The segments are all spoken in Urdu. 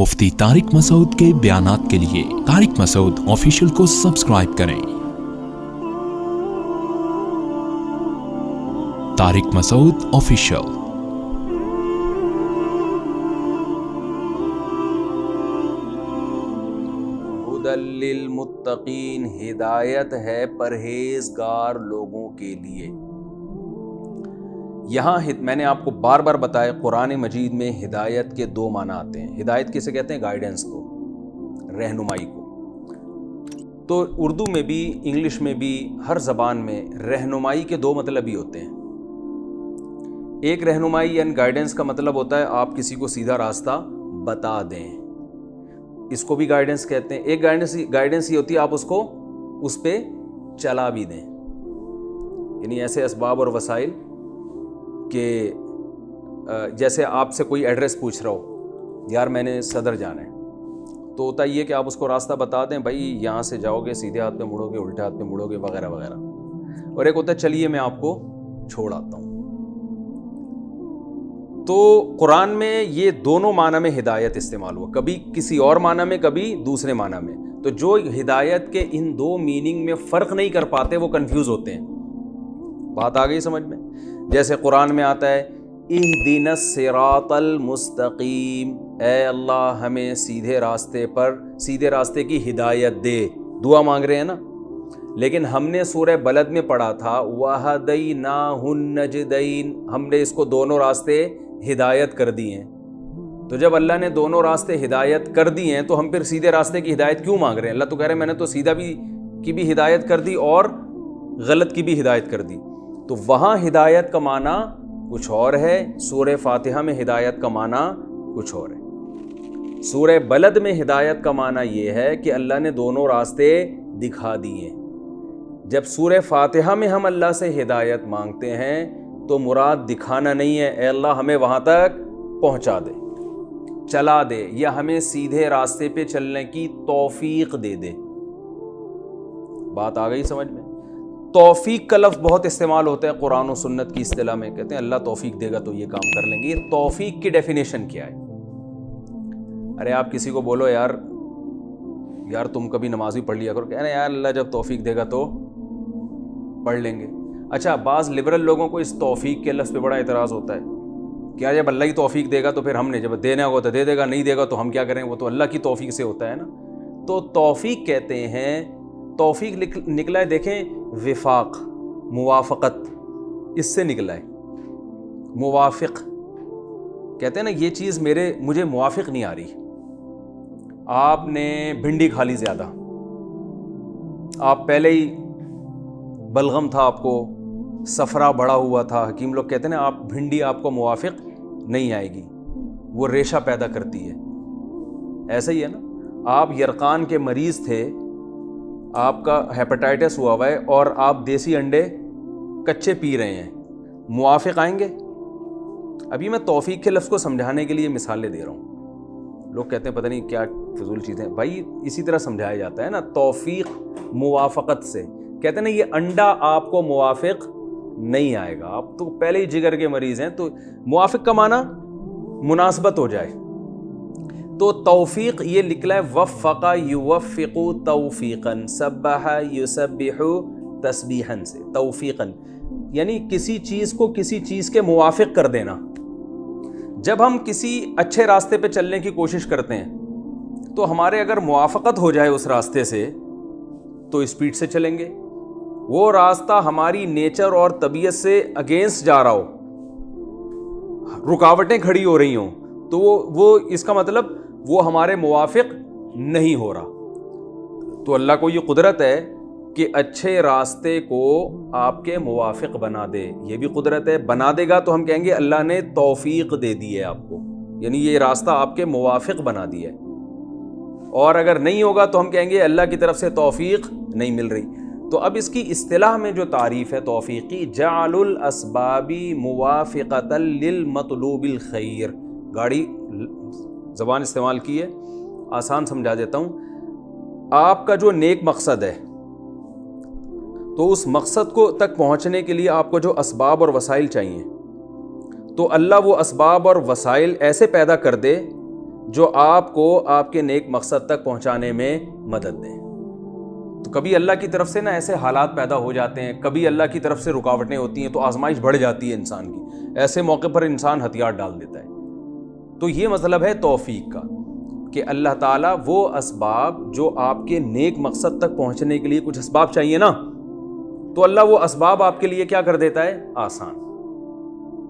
مفتی طارق مسعود کے بیانات کے لیے طارق مسعود آفیشیل کو سبسکرائب کریں۔ طارق مسعود آفیشیل۔ ہدی للمتقین، ہدایت ہے پرہیزگار لوگوں کے لیے۔ یہاں میں نے آپ کو بار بار بتایا، قرآن مجید میں ہدایت کے دو معنی آتے ہیں۔ ہدایت کسے کہتے ہیں؟ گائیڈنس کو، رہنمائی کو۔ تو اردو میں بھی، انگلش میں بھی، ہر زبان میں رہنمائی کے دو مطلب ہی ہوتے ہیں۔ ایک رہنمائی یعنی گائیڈنس کا مطلب ہوتا ہے آپ کسی کو سیدھا راستہ بتا دیں، اس کو بھی گائیڈنس کہتے ہیں۔ ایک گائیڈنس یہ ہوتی ہے آپ اس کو اس پہ چلا بھی دیں، یعنی ایسے اسباب اور وسائل کہ جیسے آپ سے کوئی ایڈریس پوچھ رہا ہو، یار میں نے صدر جانا ہے، تو ہوتا یہ کہ آپ اس کو راستہ بتا دیں، بھائی یہاں سے جاؤ گے، سیدھے ہاتھ پہ مڑو گے، الٹے ہاتھ پہ مڑو گے، وغیرہ وغیرہ۔ اور ایک ہوتا ہے چلیے میں آپ کو چھوڑ آتا ہوں۔ تو قرآن میں یہ دونوں معنی میں ہدایت استعمال ہوا، کبھی کسی اور معنی میں، کبھی دوسرے معنی میں۔ تو جو ہدایت کے ان دو میننگ میں فرق نہیں کر پاتے وہ کنفیوز ہوتے ہیں۔ بات آ گئی سمجھ میں؟ جیسے قرآن میں آتا ہے اہدنا الصراط المستقیم، اے اللہ ہمیں سیدھے راستے کی ہدایت دے، دعا مانگ رہے ہیں نا۔ لیکن ہم نے سورہ بلد میں پڑھا تھا وَہَدَيْنَاهُ النَّجْدَيْن، ہم نے اس کو دونوں راستے ہدایت کر دی ہیں۔ تو جب اللہ نے دونوں راستے ہدایت کر دی ہیں تو ہم پھر سیدھے راستے کی ہدایت کیوں مانگ رہے ہیں؟ اللہ تو کہہ رہے ہیں میں نے تو سیدھا کی بھی ہدایت کر دی اور غلط کی بھی ہدایت کر دی۔ تو وہاں ہدایت کا معنی کچھ اور ہے، سورہ فاتحہ میں ہدایت کا معنی کچھ اور ہے۔ سورہ بلد میں ہدایت کا معنی یہ ہے کہ اللہ نے دونوں راستے دکھا دیے۔ جب سورہ فاتحہ میں ہم اللہ سے ہدایت مانگتے ہیں تو مراد دکھانا نہیں ہے، اے اللہ ہمیں وہاں تک پہنچا دے، چلا دے، یا ہمیں سیدھے راستے پہ چلنے کی توفیق دے دے۔ بات آ گئی سمجھ میں؟ توفیق کا لفظ بہت استعمال ہوتا ہے قرآن و سنت کی اصطلاح میں، کہتے ہیں اللہ توفیق دے گا تو یہ کام کر لیں گے۔ یہ توفیق کی ڈیفینیشن کیا ہے؟ ارے آپ کسی کو بولو یار تم کبھی نماز بھی پڑھ لیا کرو، کہنا یار اللہ جب توفیق دے گا تو پڑھ لیں گے۔ اچھا، بعض لبرل لوگوں کو اس توفیق کے لفظ پہ بڑا اعتراض ہوتا ہے، کیا جب اللہ ہی توفیق دے گا تو پھر ہم نے جب دینا ہوگا تو دے دے گا، نہیں دے گا تو ہم کیا کریں، وہ تو اللہ کی توفیق سے ہوتا ہے نا۔ تو توفیق کہتے ہیں، توفیق نکلا ہے، دیکھیں وفاق، موافقت، اس سے نکلا ہے۔ موافق کہتے ہیں نا یہ چیز مجھے موافق نہیں آ رہی۔ آپ نے بھنڈی کھا لی زیادہ، آپ پہلے ہی بلغم تھا، آپ کو صفرا بڑا ہوا تھا، حکیم لوگ کہتے ہیں نا بھنڈی آپ کو موافق نہیں آئے گی، وہ ریشہ پیدا کرتی ہے۔ ایسا ہی ہے نا، آپ یرقان کے مریض تھے، آپ کا ہیپاٹائٹس ہوا ہے اور آپ دیسی انڈے کچے پی رہے ہیں، موافق آئیں گے؟ ابھی میں توفیق کے لفظ کو سمجھانے کے لیے مثالیں دے رہا ہوں۔ لوگ کہتے ہیں پتہ نہیں کیا فضول چیزیں، بھائی اسی طرح سمجھایا جاتا ہے نا، توفیق موافقت سے۔ کہتے ہیں نا یہ انڈا آپ کو موافق نہیں آئے گا، آپ تو پہلے ہی جگر کے مریض ہیں، تو موافق کا معنی مناسبت ہو جائے۔ تو توفیق یہ نکلا ہے وفق یوفق توفیقا، سبح یسبح تسبیحا سے، توفیقا یعنی کسی چیز کو کسی چیز کے موافق کر دینا۔ جب ہم کسی اچھے راستے پہ چلنے کی کوشش کرتے ہیں تو ہمارے اگر موافقت ہو جائے اس راستے سے تو اسپیڈ سے چلیں گے۔ وہ راستہ ہماری نیچر اور طبیعت سے اگینسٹ جا رہا ہو، رکاوٹیں کھڑی ہو رہی ہوں، تو وہ اس کا مطلب وہ ہمارے موافق نہیں ہو رہا۔ تو اللہ کو یہ قدرت ہے کہ اچھے راستے کو آپ کے موافق بنا دے، یہ بھی قدرت ہے۔ بنا دے گا تو ہم کہیں گے اللہ نے توفیق دے دی ہے آپ کو، یعنی یہ راستہ آپ کے موافق بنا دیا ہے۔ اور اگر نہیں ہوگا تو ہم کہیں گے اللہ کی طرف سے توفیق نہیں مل رہی۔ تو اب اس کی اصطلاح میں جو تعریف ہے توفیقی، جعل الاسباب موافقۃ للمطلوب الخیر، گاڑی زبان استعمال کی ہے، آسان سمجھا دیتا ہوں۔ آپ کا جو نیک مقصد ہے تو اس مقصد کو تک پہنچنے کے لیے آپ کو جو اسباب اور وسائل چاہیے، تو اللہ وہ اسباب اور وسائل ایسے پیدا کر دے جو آپ کو آپ کے نیک مقصد تک پہنچانے میں مدد دیں. تو کبھی اللہ کی طرف سے نا ایسے حالات پیدا ہو جاتے ہیں, کبھی اللہ کی طرف سے رکاوٹیں ہوتی ہیں تو آزمائش بڑھ جاتی ہے انسان کی. ایسے موقع پر انسان ہتھیار ڈال دیتا ہے. تو یہ مطلب ہے توفیق کا کہ اللہ تعالیٰ وہ اسباب جو آپ کے نیک مقصد تک پہنچنے کے لیے کچھ اسباب چاہیے نا, تو اللہ وہ اسباب آپ کے لیے کیا کر دیتا ہے, آسان.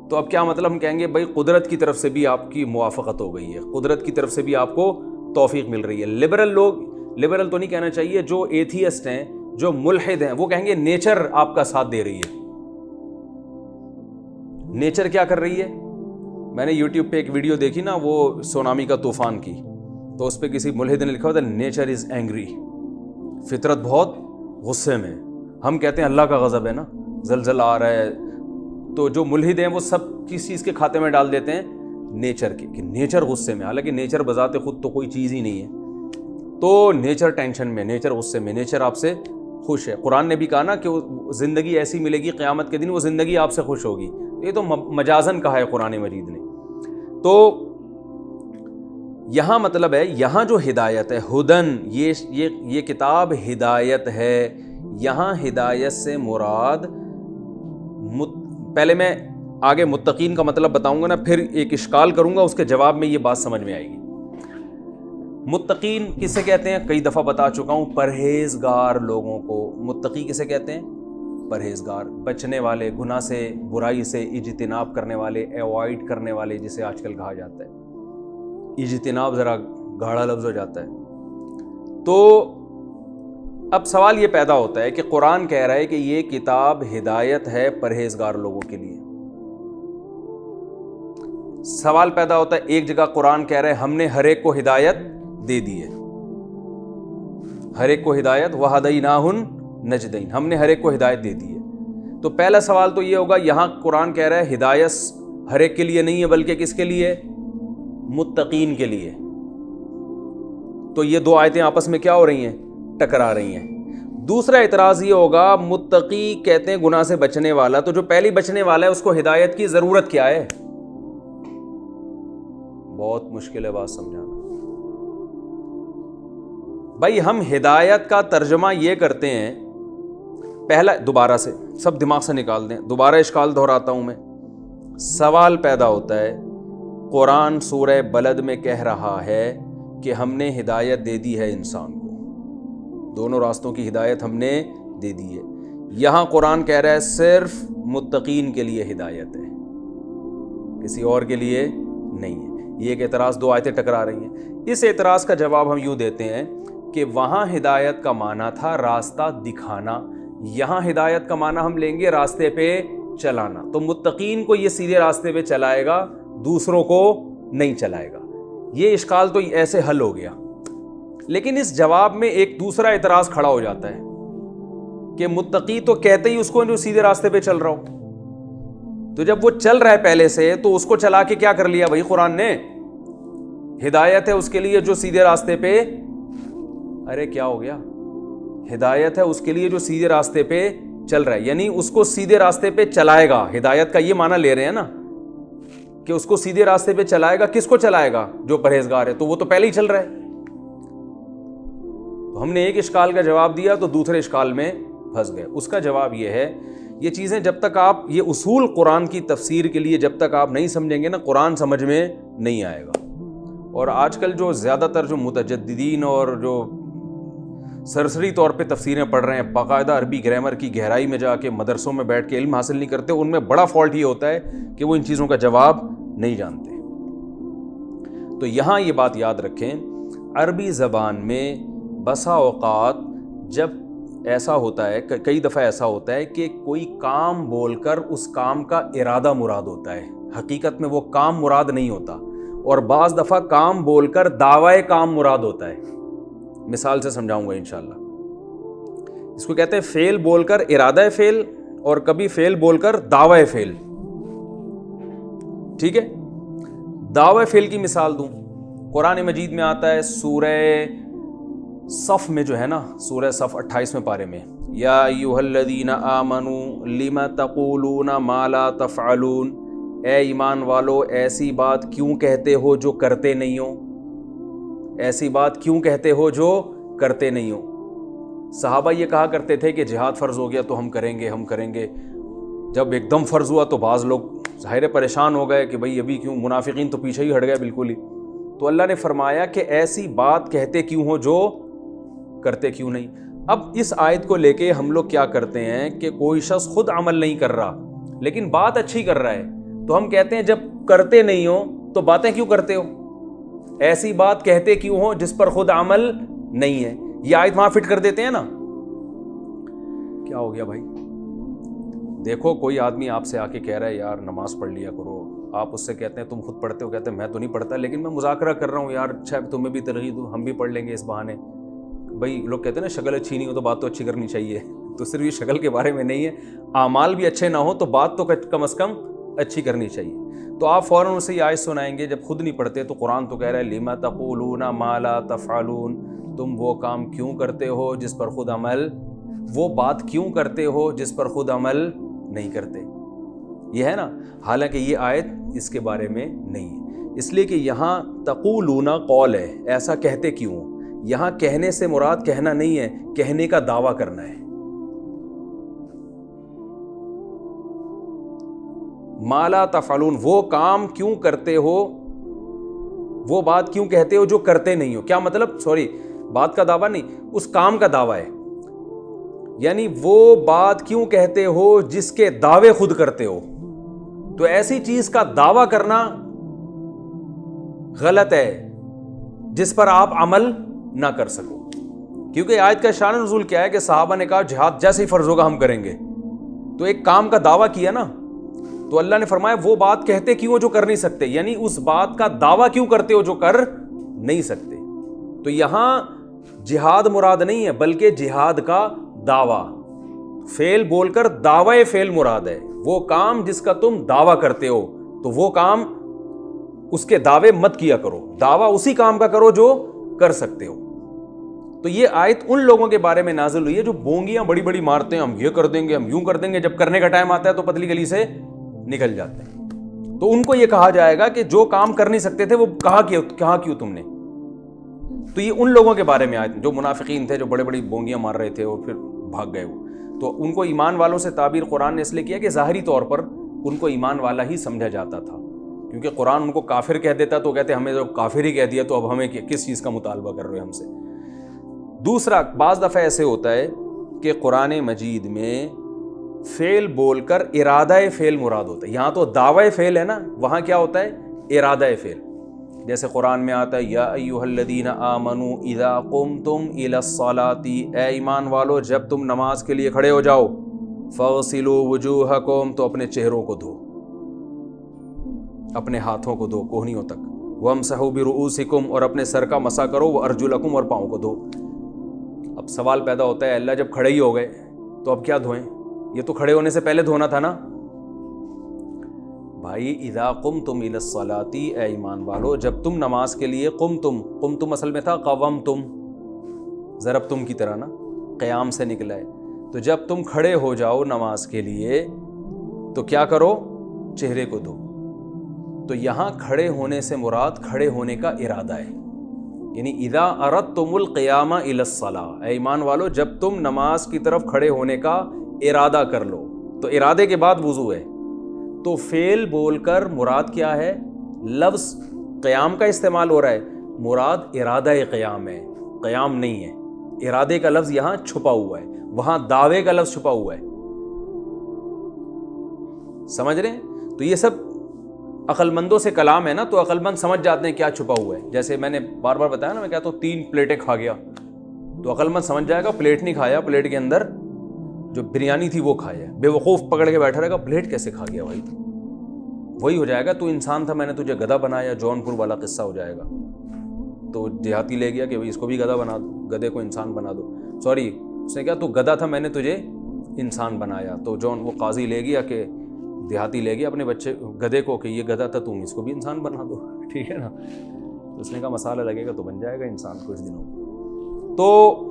تو اب کیا مطلب, ہم کہیں گے بھائی قدرت کی طرف سے بھی آپ کی موافقت ہو گئی ہے, قدرت کی طرف سے بھی آپ کو توفیق مل رہی ہے. لبرل لوگ, لبرل تو نہیں کہنا چاہیے, جو ایتھیسٹ ہیں, جو ملحد ہیں, وہ کہیں گے نیچر آپ کا ساتھ دے رہی ہے. نیچر کیا کر رہی ہے؟ میں نے یوٹیوب پہ ایک ویڈیو دیکھی نا, وہ سونامی کا طوفان کی, تو اس پہ کسی ملحد نے لکھا ہوتا ہے نیچر از اینگری, فطرت بہت غصے میں. ہم کہتے ہیں اللہ کا غضب ہے نا, زلزلہ آ رہا ہے, تو جو ملحد ہیں وہ سب کس چیز کے کھاتے میں ڈال دیتے ہیں, نیچر کے, کہ نیچر غصے میں. حالانکہ نیچر بذات خود تو کوئی چیز ہی نہیں ہے. تو نیچر ٹینشن میں, نیچر غصے میں, نیچر آپ سے خوش ہے. قرآن نے بھی کہا نا کہ زندگی ایسی ملے گی قیامت کے دن, وہ زندگی آپ سے خوش ہوگی. یہ تو مجازن کہا ہے قرآن مجید نے. تو یہاں مطلب ہے, یہاں جو ہدایت ہے, ہدن, یہ کتاب ہدایت ہے. یہاں ہدایت سے مراد, پہلے میں آگے متقین کا مطلب بتاؤں گا نا, پھر ایک اشکال کروں گا, اس کے جواب میں یہ بات سمجھ میں آئے گی. متقین کسے کہتے ہیں, کئی دفعہ بتا چکا ہوں, پرہیزگار لوگوں کو. متقی کسے کہتے ہیں, پرہیزگار, بچنے والے, گناہ سے, برائی سے اجتناب کرنے والے, ایوائڈ کرنے والے جسے آج کل کہا جاتا ہے. اجتناب ذرا گاڑا لفظ ہو جاتا ہے. تو اب سوال یہ پیدا ہوتا ہے کہ قرآن کہہ رہا ہے کہ یہ کتاب ہدایت ہے پرہیزگار لوگوں کے لیے. سوال پیدا ہوتا ہے, ایک جگہ قرآن کہہ رہا ہے ہم نے ہر ایک کو ہدایت دے دی ہے, ہر ایک کو ہدایت, وَهَدَيْنَاهُ النَّجْدَيْنِ, ہم نے ہر ایک کو ہدایت دے دی ہے. تو پہلا سوال تو یہ ہوگا, یہاں قرآن کہہ رہا ہے ہدایت ہر ایک کے لیے نہیں ہے, بلکہ کس کے لیے, متقین کے لیے. تو یہ دو آیتیں آپس میں کیا ہو رہی ہیں, ٹکرا رہی ہیں. دوسرا اعتراض یہ ہوگا, متقی کہتے ہیں گناہ سے بچنے والا, تو جو پہلی بچنے والا ہے اس کو ہدایت کی ضرورت کیا ہے؟ بہت مشکل ہے بات سمجھانا. بھائی ہم ہدایت کا ترجمہ یہ کرتے ہیں, پہلا, دوبارہ سے سب دماغ سے نکال دیں, دوبارہ اشکال دہراتا ہوں میں. سوال پیدا ہوتا ہے, قرآن سورہ بلد میں کہہ رہا ہے کہ ہم نے ہدایت دے دی ہے انسان کو, دونوں راستوں کی ہدایت ہم نے دے دی ہے. یہاں قرآن کہہ رہا ہے صرف متقین کے لیے ہدایت ہے, کسی اور کے لیے نہیں ہے. یہ ایک اعتراض, دو آیتیں ٹکرا رہی ہیں. اس اعتراض کا جواب ہم یوں دیتے ہیں کہ وہاں ہدایت کا معنی تھا راستہ دکھانا, یہاں ہدایت کا معنی ہم لیں گے راستے پہ چلانا. تو متقین کو یہ سیدھے راستے پہ چلائے گا, دوسروں کو نہیں چلائے گا. یہ اشکال تو ایسے حل ہو گیا. لیکن اس جواب میں ایک دوسرا اعتراض کھڑا ہو جاتا ہے کہ متقی تو کہتے ہی اس کو جو سیدھے راستے پہ چل رہا ہو, تو جب وہ چل رہا ہے پہلے سے, تو اس کو چلا کے کیا کر لیا بھائی قرآن نے, ہدایت ہے اس کے لیے جو سیدھے راستے پہ, ارے کیا ہو گیا, ہدایت ہے اس کے لیے جو سیدھے راستے پہ چل رہا ہے, یعنی اس کو سیدھے راستے پہ چلائے گا. ہدایت کا یہ معنی لے رہے ہیں نا کہ اس کو سیدھے راستے پہ چلائے گا. کس کو چلائے گا, جو پرہیزگار ہے, تو وہ تو پہلے ہی چل رہا ہے. تو ہم نے ایک اشکال کا جواب دیا تو دوسرے اشکال میں پھنس گئے. اس کا جواب یہ ہے, یہ چیزیں جب تک آپ, یہ اصول قرآن کی تفسیر کے لیے جب تک آپ نہیں سمجھیں گے نا, قرآن سمجھ میں نہیں آئے گا. اور آج کل جو زیادہ تر جو متجددین اور جو سرسری طور پہ تفسیریں پڑھ رہے ہیں, باقاعدہ عربی گرامر کی گہرائی میں جا کے مدرسوں میں بیٹھ کے علم حاصل نہیں کرتے, ان میں بڑا فالٹ یہ ہوتا ہے کہ وہ ان چیزوں کا جواب نہیں جانتے. تو یہاں یہ بات یاد رکھیں, عربی زبان میں بسا اوقات جب ایسا ہوتا ہے, کئی دفعہ ایسا ہوتا ہے کہ کوئی کام بول کر اس کام کا ارادہ مراد ہوتا ہے, حقیقت میں وہ کام مراد نہیں ہوتا. اور بعض دفعہ کام بول کر دعوی کام مراد ہوتا ہے. مثال سے سمجھاؤں گا انشاءاللہ. اس کو کہتے ہیں فعل بول کر ارادہ فعل, اور کبھی فعل بول کر دعوی فعل. ٹھیک ہے, دعوی فعل کی مثال دوں, قرآن مجید میں آتا ہے سورہ صف میں, جو ہے نا سورہ صف 28ویں پارے میں, یا ایھا الذین آمنوا لم تقولون ما لا تفعلون, اے ایمان والو ایسی بات کیوں کہتے ہو جو کرتے نہیں ہو. ایسی بات کیوں کہتے ہو جو کرتے نہیں ہو. صحابہ یہ کہا کرتے تھے کہ جہاد فرض ہو گیا تو ہم کریں گے. جب ایک دم فرض ہوا تو بعض لوگ ظاہر پریشان ہو گئے کہ بھائی ابھی کیوں, منافقین تو پیچھے ہی ہٹ گئے بالکل ہی. تو اللہ نے فرمایا کہ ایسی بات کہتے کیوں ہو جو کرتے کیوں نہیں. اب اس آیت کو لے کے ہم لوگ کیا کرتے ہیں کہ کوئی شخص خود عمل نہیں کر رہا لیکن بات اچھی کر رہا ہے, تو ہم کہتے ہیں جب کرتے نہیں ہو تو باتیں کیوں کرتے ہو, ایسی بات کہتے کیوں ہو جس پر خود عمل نہیں ہے. یہ آیت وہاں فٹ کر دیتے ہیں نا. کیا ہو گیا بھائی؟ دیکھو کوئی آدمی آپ سے آ کے کہہ رہا ہے یار نماز پڑھ لیا کرو, آپ اس سے کہتے ہیں تم خود پڑھتے ہو, کہتے ہیں میں تو نہیں پڑھتا لیکن میں مذاکرہ کر رہا ہوں یار, اچھا تمہیں بھی ترغیب دوں, ہم بھی پڑھ لیں گے اس بہانے. بھائی لوگ کہتے ہیں نا شکل اچھی نہیں ہو تو بات تو اچھی کرنی چاہیے, تو صرف یہ شکل کے بارے میں نہیں ہے, اعمال بھی اچھے نہ ہو تو بات تو کم از کم اچھی کرنی چاہیے. تو آپ فوراً اسے یہ آیت سنائیں گے جب خود نہیں پڑھتے, تو قرآن تو کہہ رہا ہے لما تقولون ما لا تفعلون, تم وہ کام کیوں کرتے ہو جس پر خود عمل, وہ بات کیوں کرتے ہو جس پر خود عمل نہیں کرتے. یہ ہے نا, حالانکہ یہ آیت اس کے بارے میں نہیں ہے, اس لیے کہ یہاں تقولون قول ہے, ایسا کہتے کیوں. یہاں کہنے سے مراد کہنا نہیں ہے, کہنے کا دعویٰ کرنا ہے. ما لا تفعلون, وہ کام کیوں کرتے ہو, وہ بات کیوں کہتے ہو جو کرتے نہیں ہو. کیا مطلب, سوری بات کا دعویٰ نہیں, اس کام کا دعویٰ ہے. یعنی وہ بات کیوں کہتے ہو جس کے دعوے خود کرتے ہو. تو ایسی چیز کا دعویٰ کرنا غلط ہے جس پر آپ عمل نہ کر سکو. کیونکہ آیت کا شان نزول کیا ہے کہ صحابہ نے کہا جہاد جیسے ہی فرض ہوگا ہم کریں گے, تو ایک کام کا دعویٰ کیا نا, تو اللہ نے فرمایا وہ بات کہتے کیوں جو کر نہیں سکتے, یعنی اس بات کا دعویٰ کیوں کرتے ہو جو کر نہیں سکتے. تو یہاں جہاد مراد نہیں ہے بلکہ جہاد کا دعویٰ, فعل بول کر دعوی فعل مراد ہے. وہ کام جس کا تم دعویٰ کرتے ہو تو وہ کام, اس کے دعوے مت کیا کرو, دعویٰ اسی کام کا کرو جو کر سکتے ہو. تو یہ آیت ان لوگوں کے بارے میں نازل ہوئی ہے جو بونگیاں بڑی بڑی مارتے ہیں, ہم یہ کر دیں گے, ہم یوں کر دیں گے, جب کرنے کا ٹائم آتا ہے تو پتلی گلی سے نکل جاتے ہیں. تو ان کو یہ کہا جائے گا کہ جو کام کر نہیں سکتے تھے وہ کہا کیوں تم نے. تو یہ ان لوگوں کے بارے میں آیت, جو منافقین تھے, جو بڑے بڑی بونگیاں مار رہے تھے اور پھر بھاگ گئے وہ. تو ان کو ایمان والوں سے تعبیر قرآن نے اس لیے کیا کہ ظاہری طور پر ان کو ایمان والا ہی سمجھا جاتا تھا, کیونکہ قرآن ان کو کافر کہہ دیتا تو کہتے ہمیں جب کافر ہی کہہ دیا تو اب ہمیں کس چیز کا مطالبہ کر رہے ہو ہم سے. دوسرا, بعض دفعہ ایسے ہوتا ہے کہ قرآن مجید میں فعل بول کر ارادہ فعل مراد ہوتا ہے. یہاں تو دعوی فعل ہے نا, وہاں کیا ہوتا ہے ارادہ فعل. جیسے قرآن میں آتا ہے یا ایھا الذین آمنوا اذا قمتم الی الصلاۃ, اے ایمان والو جب تم نماز کے لیے کھڑے ہو جاؤ, فاغسلوا وجوہکم, تو اپنے چہروں کو دھو, اپنے ہاتھوں کو دھو کوہنیوں تک, وامسحوا برؤوسکم, اور اپنے سر کا مسح کرو, وارجلکم, اور پاؤں کو دھو. اب سوال پیدا ہوتا ہے اللہ جب کھڑے ہی ہو گئے تو اب کیا دھوئیں, یہ تو کھڑے ہونے سے پہلے دھونا تھا نا. بھائی اذا قمتم الی الصلاۃ, اے ایمان والو جب تم نماز کے لیے, قمتم اصل میں تھا قومتم, ضربتم کی طرح نا, قیام سے نکلا ہے. تو جب تم کھڑے ہو جاؤ نماز کے لیے تو کیا کرو, چہرے کو دھو. تو یہاں کھڑے ہونے سے مراد کھڑے ہونے کا ارادہ ہے, یعنی اذا اردتم القیام الی الصلاۃ, اے ایمان والو جب تم نماز کی طرف کھڑے ہونے کا ارادہ کر لو. تو ارادے کے بعد وضو ہے. تو فعل بول کر مراد کیا ہے, لفظ قیام کا استعمال ہو رہا ہے, مراد ارادہ قیام ہے, قیام نہیں ہے. ارادے کا لفظ یہاں چھپا ہوا ہے, وہاں دعوے کا لفظ چھپا ہوا ہے. سمجھ رہے ہیں؟ تو یہ سب عقل مندوں سے کلام ہے نا, تو عقل مند سمجھ جاتے ہیں کیا چھپا ہوا ہے. جیسے میں نے بار بار بتایا نا, میں کہتا ہوں 3 پلیٹیں کھا گیا, تو عقل مند سمجھ جائے گا پلیٹ نہیں کھایا, پلیٹ کے اندر جو بریانی تھی وہ کھایا. بے وقوف پکڑ کے بیٹھا رہے گا پلیٹ کیسے کھا گیا بھائی, وہی ہو جائے گا تو انسان تھا میں نے تجھے گدھا بنایا, جون پور والا قصہ ہو جائے گا. تو دیہاتی لے گیا کہ بھائی اس کو بھی گدھا بنا دو, گدھے کو انسان بنا دو. سوری, اس نے کہا تو گدھا تھا میں نے تجھے انسان بنایا. تو جون وہ قاضی لے گیا کہ دیہاتی لے گیا اپنے بچے گدھے کو کہ یہ گدھا تھا تم اس کو بھی انسان بنا دو, ٹھیک ہے نا. تو اس نے کہا مسالہ لگے گا تو بن جائے گا انسان کچھ دنوں. تو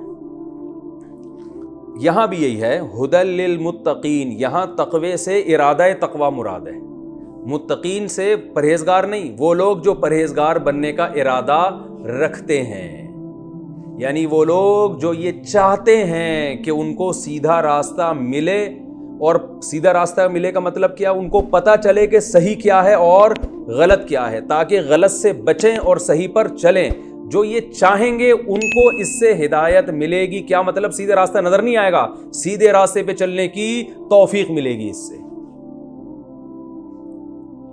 یہاں بھی یہی ہے, ہدی للمتقین, یہاں تقوی سے ارادہ تقوی مراد ہے. متقین سے پرہیزگار نہیں، وہ لوگ جو پرہیزگار بننے کا ارادہ رکھتے ہیں، یعنی وہ لوگ جو یہ چاہتے ہیں کہ ان کو سیدھا راستہ ملے. اور سیدھا راستہ ملے کا مطلب کیا؟ ان کو پتہ چلے کہ صحیح کیا ہے اور غلط کیا ہے، تاکہ غلط سے بچیں اور صحیح پر چلیں. جو یہ چاہیں گے ان کو اس سے ہدایت ملے گی. کیا مطلب؟ سیدھے راستہ نظر نہیں آئے گا، سیدھے راستے پہ چلنے کی توفیق ملے گی. اس سے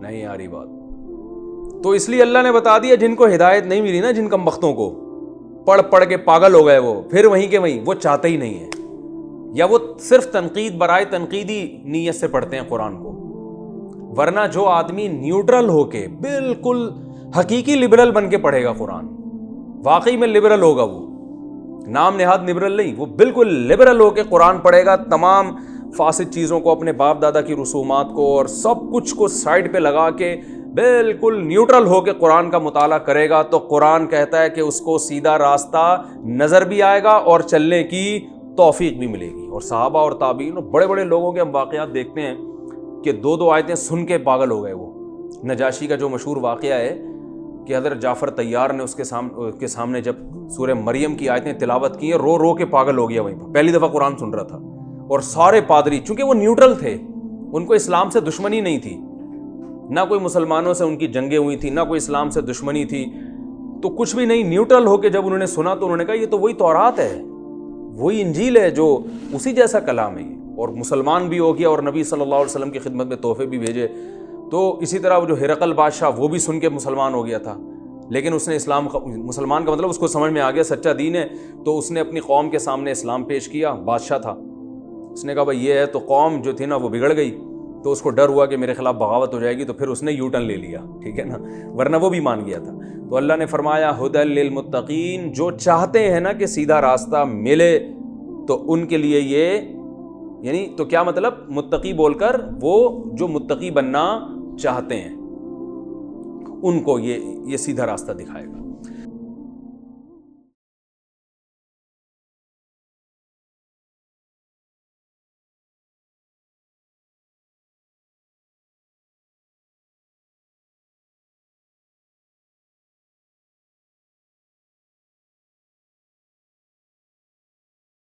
نہیں آ رہی بات؟ تو اس لیے اللہ نے بتا دیا جن کو ہدایت نہیں ملی نا، جن کم بختوں کو پڑھ پڑھ کے پاگل ہو گئے، وہ پھر وہیں کے وہیں، وہ چاہتے ہی نہیں ہے، یا وہ صرف تنقید برائے تنقیدی نیت سے پڑھتے ہیں قرآن کو. ورنہ جو آدمی نیوٹرل ہو کے بالکل حقیقی لبرل بن کے پڑھے گا قرآن، واقعی میں لبرل ہوگا، وہ نام نہاد لبرل نہیں، وہ بالکل لبرل ہو کے قرآن پڑھے گا، تمام فاسد چیزوں کو، اپنے باپ دادا کی رسومات کو اور سب کچھ کو سائڈ پہ لگا کے بالکل نیوٹرل ہو کے قرآن کا مطالعہ کرے گا، تو قرآن کہتا ہے کہ اس کو سیدھا راستہ نظر بھی آئے گا اور چلنے کی توفیق بھی ملے گی. اور صحابہ اور تابعین اور بڑے بڑے لوگوں کے ہم واقعات دیکھتے ہیں کہ دو آیتیں سن کے پاگل ہو گئے. وہ نجاشی کا جو مشہور واقعہ ہے کہ حضرت جعفر طیار نے اس کے سامنے جب سورہ مریم کی آیتیں تلاوت کی ہیں، رو رو کے پاگل ہو گیا وہیں پر، پہلی دفعہ قرآن سن رہا تھا. اور سارے پادری، چونکہ وہ نیوٹرل تھے، ان کو اسلام سے دشمنی نہیں تھی، نہ کوئی مسلمانوں سے ان کی جنگیں ہوئی تھیں، نہ کوئی اسلام سے دشمنی تھی، تو کچھ بھی نہیں، نیوٹرل ہو کے جب انہوں نے سنا تو انہوں نے کہا یہ تو وہی تورات ہے، وہی انجیل ہے، جو اسی جیسا کلام ہے یہ. اور مسلمان بھی ہو گیا اور نبی صلی اللہ علیہ وسلم کی خدمت میں تحفے بھی بھیجے. تو اسی طرح وہ جو ہرقل بادشاہ، وہ بھی سن کے مسلمان ہو گیا تھا، لیکن اس نے مسلمان کا مطلب اس کو سمجھ میں آ گیا سچا دین ہے، تو اس نے اپنی قوم کے سامنے اسلام پیش کیا. بادشاہ تھا، اس نے کہا بھائی یہ ہے، تو قوم جو تھی نا وہ بگڑ گئی، تو اس کو ڈر ہوا کہ میرے خلاف بغاوت ہو جائے گی، تو پھر اس نے یو ٹرن لے لیا، ٹھیک ہے نا، ورنہ وہ بھی مان گیا تھا. تو اللہ نے فرمایا ھدی للمتقین، جو چاہتے ہیں نا کہ سیدھا راستہ ملے تو ان کے لیے یہ، یعنی تو کیا مطلب؟ متقی بول کر وہ جو متقی بننا چاہتے ہیں ان کو یہ سیدھا راستہ دکھائے گا.